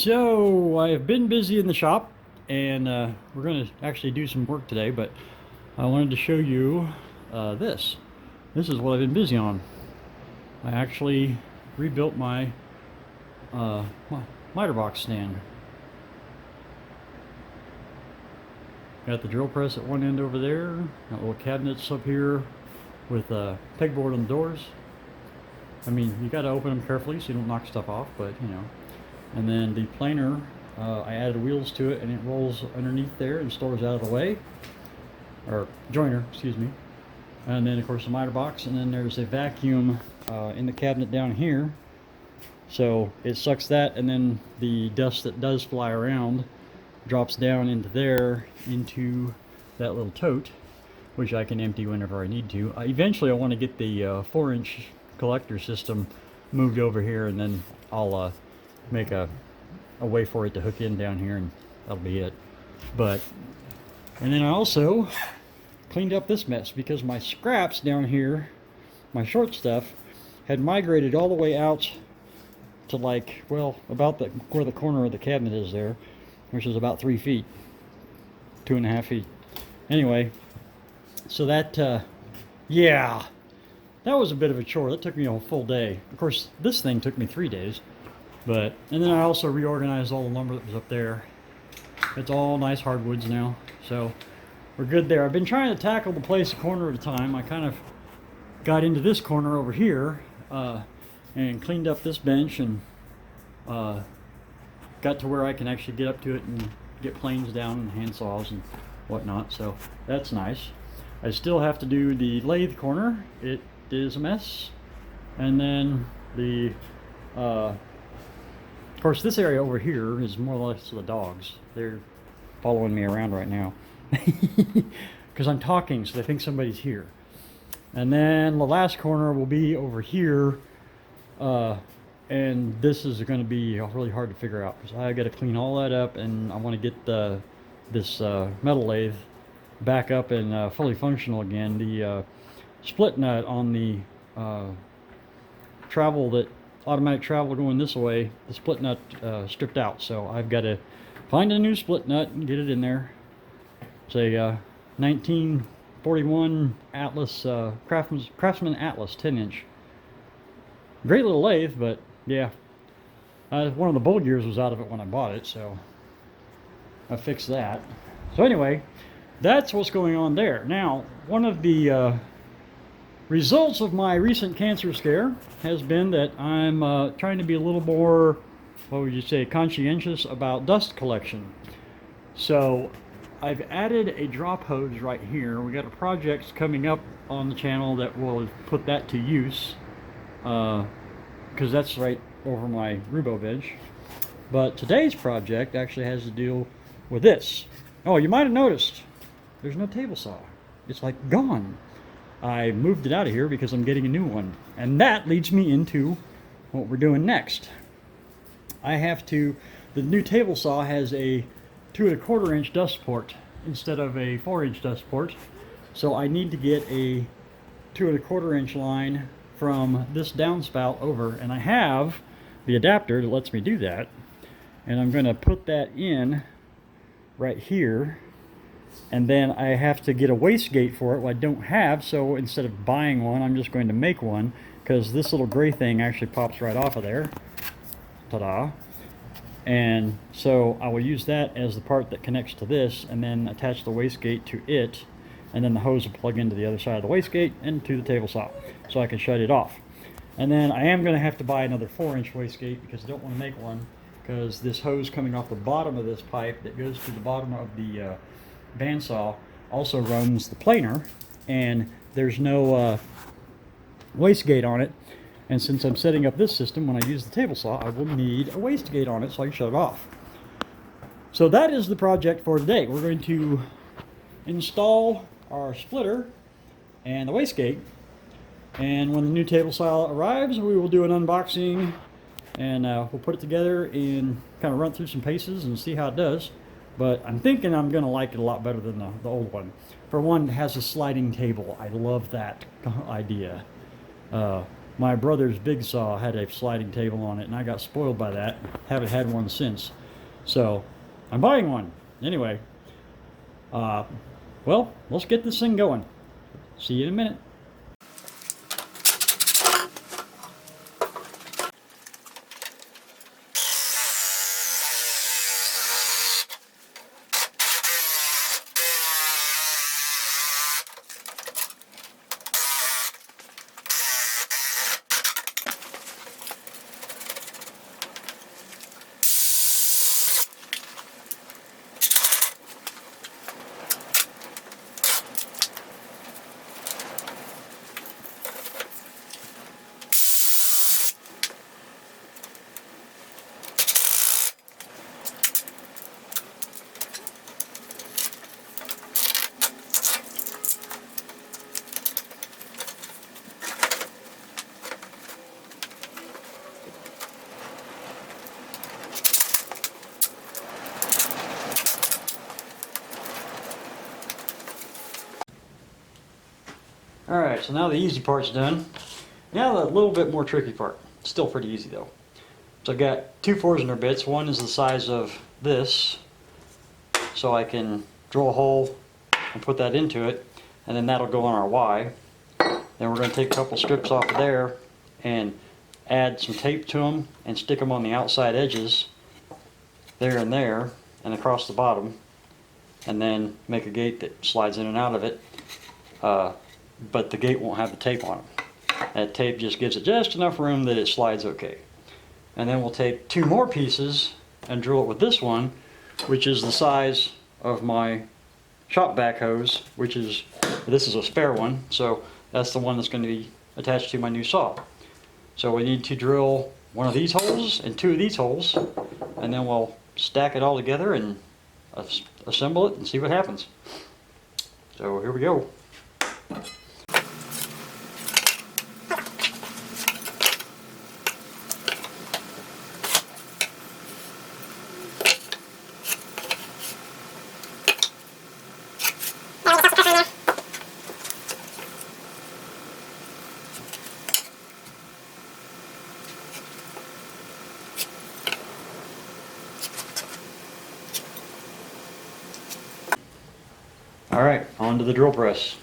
So I've been busy in the shop, and we're going to actually do some work today, but I wanted to show you this. This is what I've been busy on. I actually rebuilt my miter box stand. Got the drill press at one end over there, got little cabinets up here with pegboard on the doors. I mean, you got to open them carefully so you don't knock stuff off, but you know. And then the planer, I added wheels to it, and it rolls underneath there and stores out of the way, or joiner, excuse me. And then of course the miter box, and then there's a vacuum in the cabinet down here, so it sucks that, and then the dust that does fly around drops down into there, into that little tote, which I can empty whenever I need to. Eventually I want to get the 4-inch collector system moved over here, and then I'll make a way for it to hook in down here, and that'll be it. And then I also cleaned up this mess because my scraps down here, my short stuff, had migrated all the way out to, like, well, about where the corner of the cabinet is there, which is about 3 feet, 2.5 feet. Anyway, so that yeah, that was a bit of a chore. That took me a full day. Of course, this thing took me 3 days. And then I also reorganized all the lumber that was up there. It's all nice hardwoods now, so we're good there. I've been trying to tackle the place a corner at a time. I kind of got into this corner over here and cleaned up this bench, and got to where I can actually get up to it and get planes down and hand saws and whatnot, so that's nice. I still have to do the lathe corner. It is a mess. And then the of course, this area over here is more or less the dogs. They're following me around right now because I'm talking, so they think somebody's here. And then the last corner will be over here, and this is going to be really hard to figure out because I got to clean all that up, and I want to get this metal lathe back up and fully functional again. The split nut on the automatic travel going this way, the split nut stripped out, so I've got to find a new split nut and get it in there. It's a 1941 Atlas Craftsman Atlas 10-inch. Great little lathe, but yeah, one of the bowl gears was out of it when I bought it, so I fixed that. So anyway, that's what's going on there. Now, one of the results of my recent cancer scare has been that I'm trying to be a little more, what would you say, conscientious about dust collection. So I've added a drop hose right here. We got a project coming up on the channel that will put that to use, because that's right over my Rubo bench. But today's project actually has to deal with this. Oh, you might have noticed there's no table saw. It's like gone. I moved it out of here because I'm getting a new one. And that leads me into what we're doing next. The new table saw has a 2 1/4 inch dust port instead of a 4-inch dust port. So I need to get a 2 1/4 inch line from this downspout over. And I have the adapter that lets me do that. And I'm going to put that in right here. And then I have to get a wastegate for it, I don't have, so instead of buying one, I'm just going to make one, because this little gray thing actually pops right off of there. Ta-da! And so I will use that as the part that connects to this, and then attach the wastegate to it, and then the hose will plug into the other side of the wastegate and to the table saw, so I can shut it off. And then I am going to have to buy another 4-inch wastegate, because I don't want to make one, because this hose coming off the bottom of this pipe that goes to the bottom of the bandsaw also runs the planer, and there's no wastegate on it. And since I'm setting up this system, when I use the table saw, I will need a wastegate on it so I can shut it off. So that is the project for today. We're going to install our splitter and the wastegate, and when the new table saw arrives, we will do an unboxing, and we'll put it together and kind of run through some paces and see how it does. But I'm thinking I'm going to like it a lot better than the old one. For one, it has a sliding table. I love that idea. my brother's big saw had a sliding table on it, and I got spoiled by that. Haven't had one since. So I'm buying one. Anyway, well, let's get this thing going. See you in a minute. Alright, so now the easy part's done. Now the little bit more tricky part. Still pretty easy though. So I've got two Forstner bits. One is the size of this, so I can drill a hole and put that into it, and then that'll go on our Y. Then we're going to take a couple strips off of there and add some tape to them and stick them on the outside edges there and across the bottom, and then make a gate that slides in and out of it. But the gate won't have the tape on it. That tape just gives it just enough room that it slides okay. And then we'll take two more pieces and drill it with this one, which is the size of my shop back hose, which is, this is a spare one, so that's the one that's going to be attached to my new saw. So we need to drill one of these holes and two of these holes, and then we'll stack it all together and assemble it and see what happens. So here we go. Alright, on to the drill press.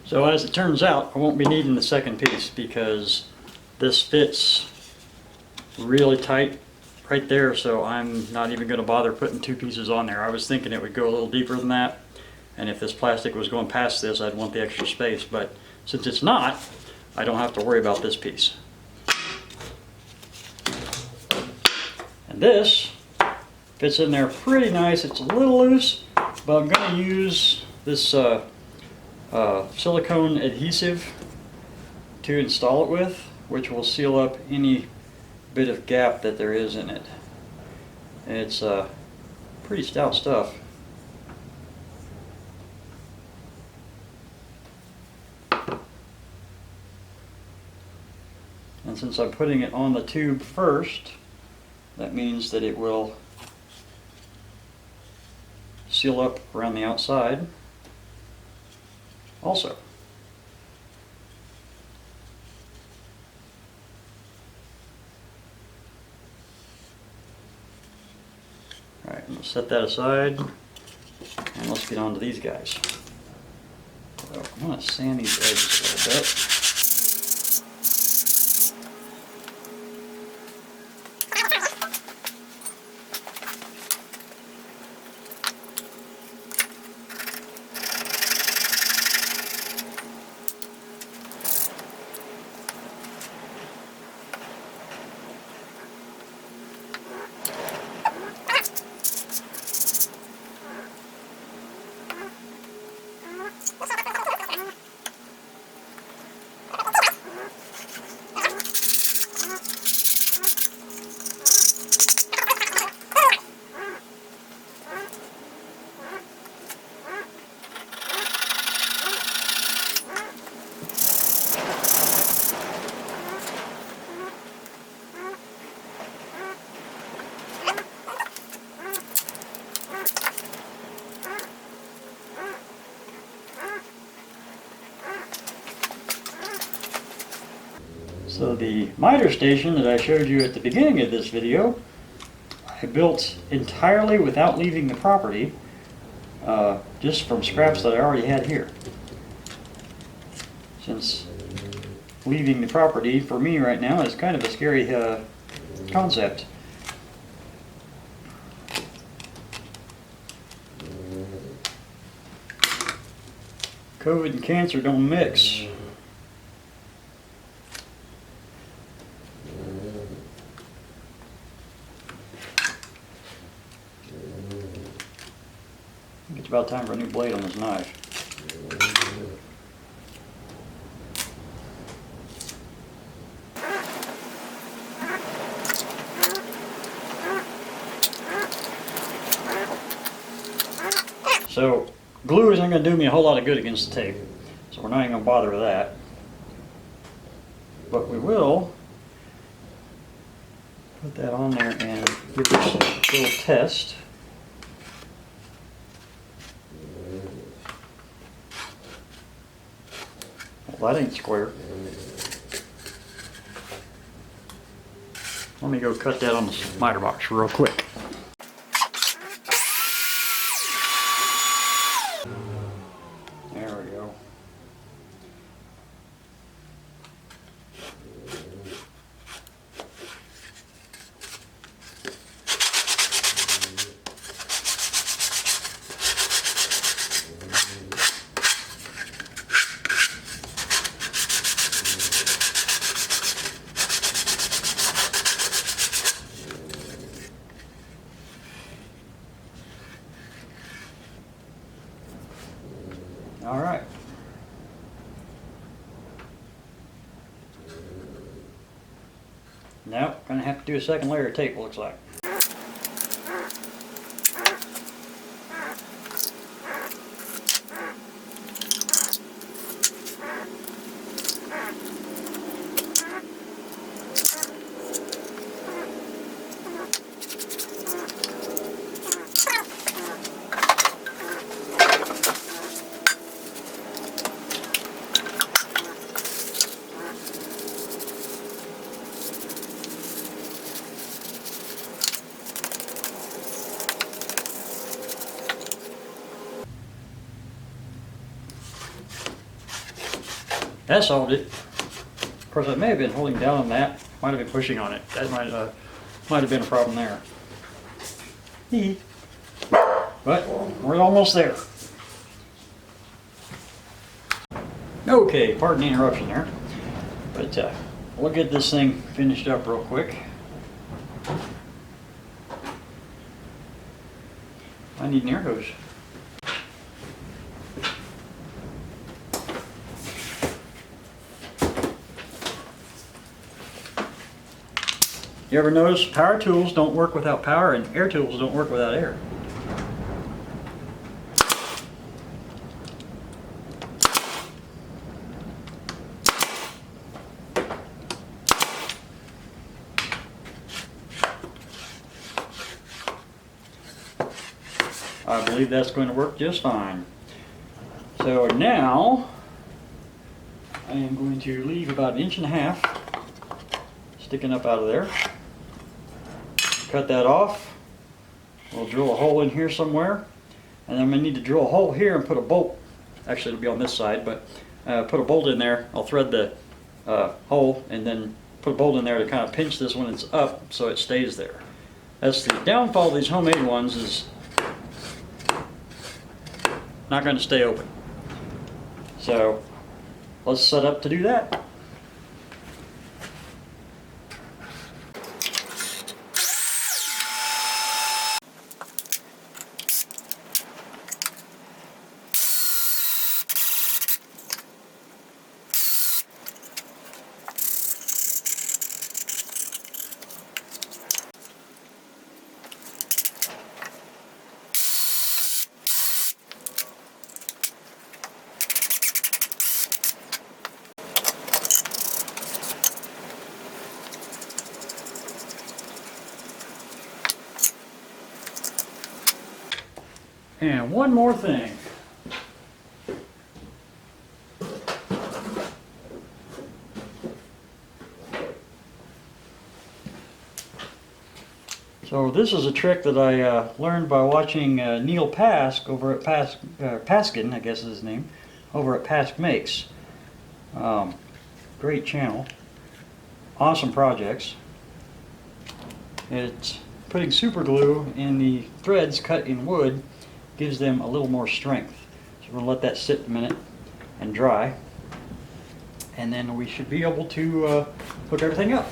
So as it turns out, I won't be needing the second piece because this fits really tight right there, so I'm not even going to bother putting two pieces on there. I was thinking it would go a little deeper than that, and if this plastic was going past this, I'd want the extra space, but since it's not, I don't have to worry about this piece. And this fits in there pretty nice. It's a little loose, but I'm going to use this silicone adhesive to install it with, which will seal up any bit of gap that there is in it. It's pretty stout stuff. And since I'm putting it on the tube first, that means that it will seal up around the outside also. Alright, I'm going to set that aside, and let's get on to these guys. So I'm going to sand these edges a little bit. So the miter station that I showed you at the beginning of this video, I built entirely without leaving the property, just from scraps that I already had here. Since leaving the property for me right now is kind of a scary concept. COVID and cancer don't mix. I think it's about time for a new blade on this knife. So glue isn't going to do me a whole lot of good against the tape, so we're not even going to bother with that. But we will put that on there and give this a little test. Well, that ain't square. Let me go cut that on the miter box real quick. There we go. All right. Now, gonna have to do a second layer of tape, looks like. That solved it. Of course, I may have been holding down on that. Might have been pushing on it. That might have been a problem there. But we're almost there. Okay, pardon the interruption there. But we'll get this thing finished up real quick. I need an air hose. You ever notice power tools don't work without power and air tools don't work without air? believe that's going to work just fine. So now I am going to leave about 1.5 inches sticking up out of there. Cut that off. We'll drill a hole in here somewhere, and then I'm going to need to drill a hole here and put a bolt. Actually, it'll be on this side, but put a bolt in there. I'll thread the hole and then put a bolt in there to kind of pinch this when it's up so it stays there. That's the downfall of these homemade ones, is not going to stay open. So let's set up to do that. And one more thing. So this is a trick that I learned by watching Neil Pask over at Paskin, I guess is his name, over at Pask Makes. Great channel. Awesome projects. It's putting super glue in the threads cut in wood gives them a little more strength. So we're going to let that sit a minute and dry, and then we should be able to hook everything up.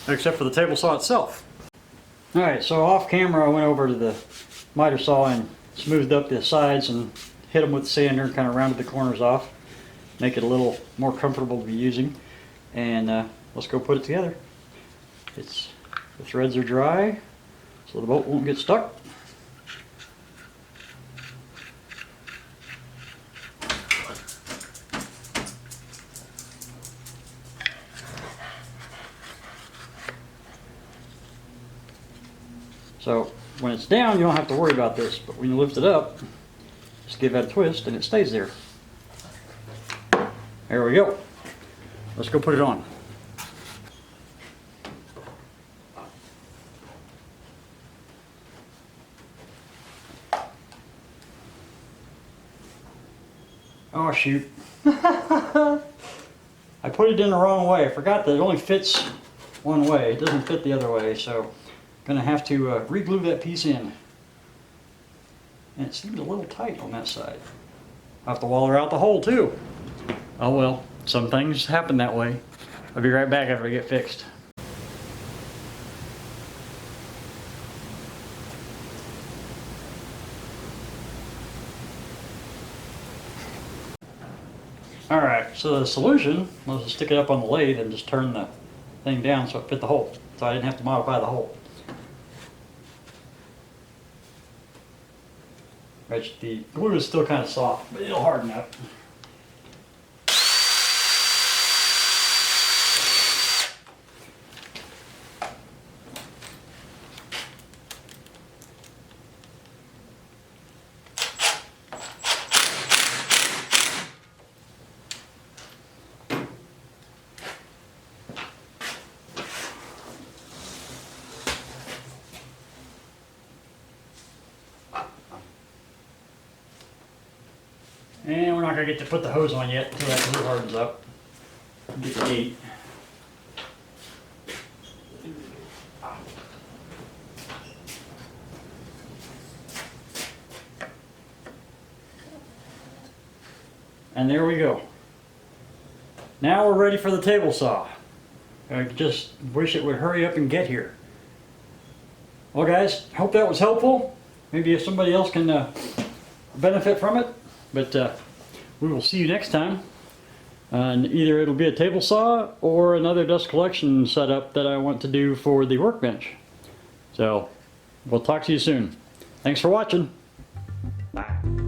Except for the table saw itself. Alright, so off camera I went over to the miter saw and smoothed up the sides and hit them with the sander and kind of rounded the corners off. Make it a little more comfortable to be using. And let's go put it together. The threads are dry, so the bolt won't get stuck. So when it's down, you don't have to worry about this, but when you lift it up, just give that a twist and it stays there. There we go. Let's go put it on. Oh shoot. I put it in the wrong way. I forgot that it only fits one way. It doesn't fit the other way, so I'm going to have to re-glue that piece in. And it seems a little tight on that side. I'll have to waller out the hole too. Oh well, some things happen that way. I'll be right back after I get fixed. Alright, so the solution was to stick it up on the lathe and just turn the thing down so it fit the hole. So I didn't have to modify the hole. Which the glue is still kind of soft, but it'll harden up. And we're not going to get to put the hose on yet until that glue hardens up. Get the gate. And there we go. Now we're ready for the table saw. I just wish it would hurry up and get here. Well guys, hope that was helpful. Maybe if somebody else can benefit from it. But we will see you next time. And either it'll be a table saw or another dust collection setup that I want to do for the workbench. So we'll talk to you soon. Thanks for watching. Bye.